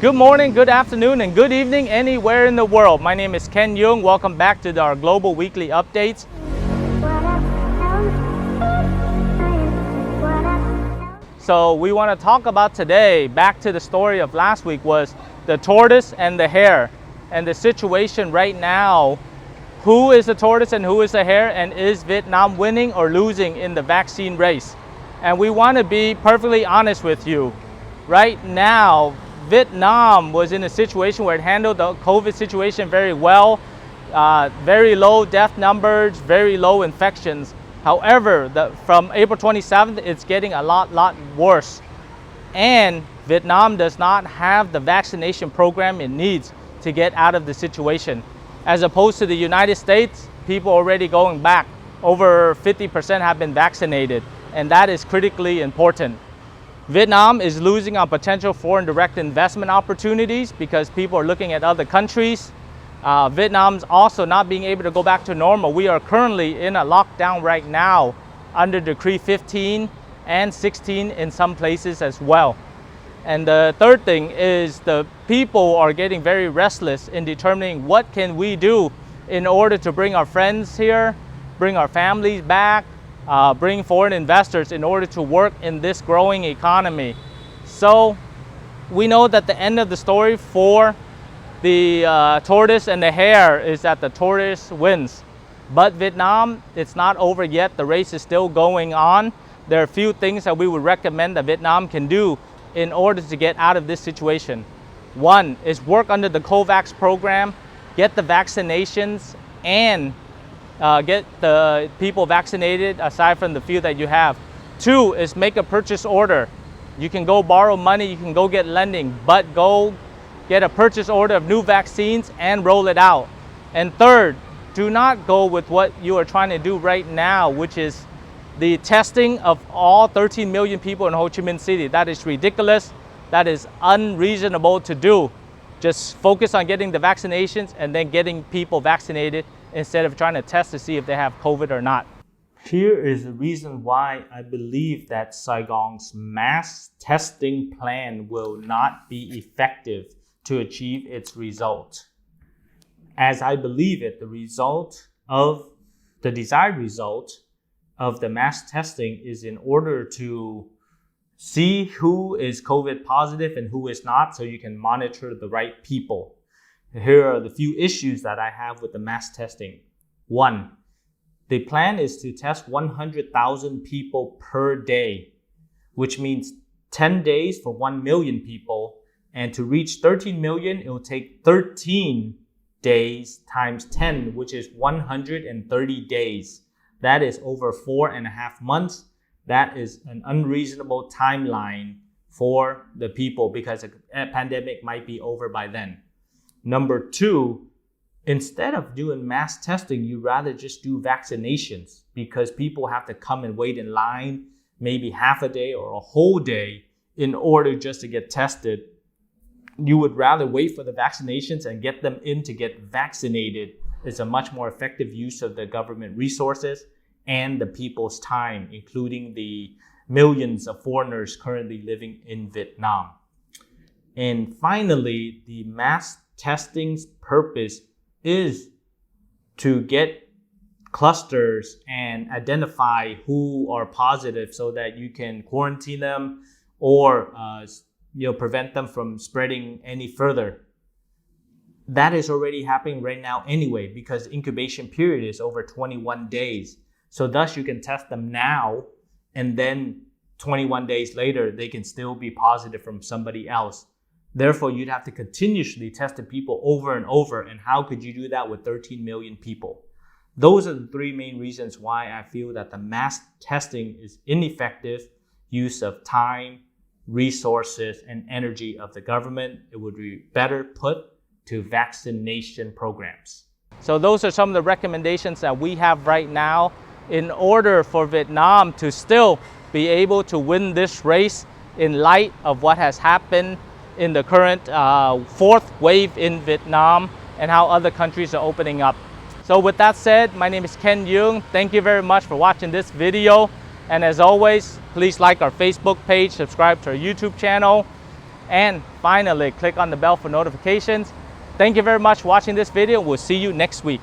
Good morning, good afternoon, and good evening anywhere in the world. My name is Ken Duong. Welcome back to our global weekly updates. So we want to talk about today, back to the story of last week, was the tortoise and the hare. And the situation right now, who is the tortoise and who is the hare, and is Vietnam winning or losing in the vaccine race? And we want to be perfectly honest with you. Right now, Vietnam was in a situation where it handled the COVID situation very well, very low death numbers, very low infections. However, from April 27th, it's getting a lot worse. And Vietnam does not have the vaccination program it needs to get out of the situation. As opposed to the United States, people already going back. Over 50% have been vaccinated, and that is critically important. Vietnam is losing on potential foreign direct investment opportunities because people are looking at other countries. Vietnam's also not being able to go back to normal. We are currently in a lockdown right now under Decree 15 and 16 in some places as well. And the third thing is the people are getting very restless in determining what can we do in order to bring our friends here, bring our families back, bring foreign investors in order to work in this growing economy. So we know that the end of the story for the tortoise and the hare is that the tortoise wins. But Vietnam, it's not over yet. The race is still going on. There are a few things that we would recommend that Vietnam can do in order to get out of this situation. One is work under the COVAX program, get the vaccinations, and get the people vaccinated aside from the few that you have. Two is make a purchase order. You can go borrow money, you can go get lending, but go get a purchase order of new vaccines and roll it out. And third, do not go with what you are trying to do right now, which is the testing of all 13 million people in Ho Chi Minh City. That is ridiculous. That is unreasonable to do. Just focus on getting the vaccinations and then getting people vaccinated instead of trying to test to see if they have COVID or not. Here is the reason why I believe that Saigon's mass testing plan will not be effective to achieve its result. As I believe it, the desired result of the mass testing is in order to see who is COVID positive and who is not, so you can monitor the right people. Here are the few issues that I have with the mass testing. One, the plan is to test 100,000 people per day, which means 10 days for 1 million people. And to reach 13 million, it will take 13 days times 10, which is 130 days. That is over 4.5 months. That is an unreasonable timeline for the people because a pandemic might be over by then. Number two, instead of doing mass testing, you rather just do vaccinations because people have to come and wait in line maybe half a day or a whole day in order just to get tested. You would rather wait for the vaccinations and get them in to get vaccinated. It's a much more effective use of the government resources and the people's time, including the millions of foreigners currently living in Vietnam. And finally, the mass testing's purpose is to get clusters and identify who are positive so that you can quarantine them or prevent them from spreading any further. That is already happening right now anyway because the incubation period is over 21 days. So thus you can test them now and then 21 days later they can still be positive from somebody else. Therefore, you'd have to continuously test the people over and over. And how could you do that with 13 million people? Those are the three main reasons why I feel that the mass testing is ineffective use of time, resources, and energy of the government. It would be better put to vaccination programs. So those are some of the recommendations that we have right now in order for Vietnam to still be able to win this race in light of what has happened in the current fourth wave in Vietnam and how other countries are opening up. So with that said, my name is Ken Duong. Thank you very much for watching this video. And as always, please like our Facebook page, subscribe to our YouTube channel, and finally click on the bell for notifications. Thank you very much for watching this video. We'll see you next week.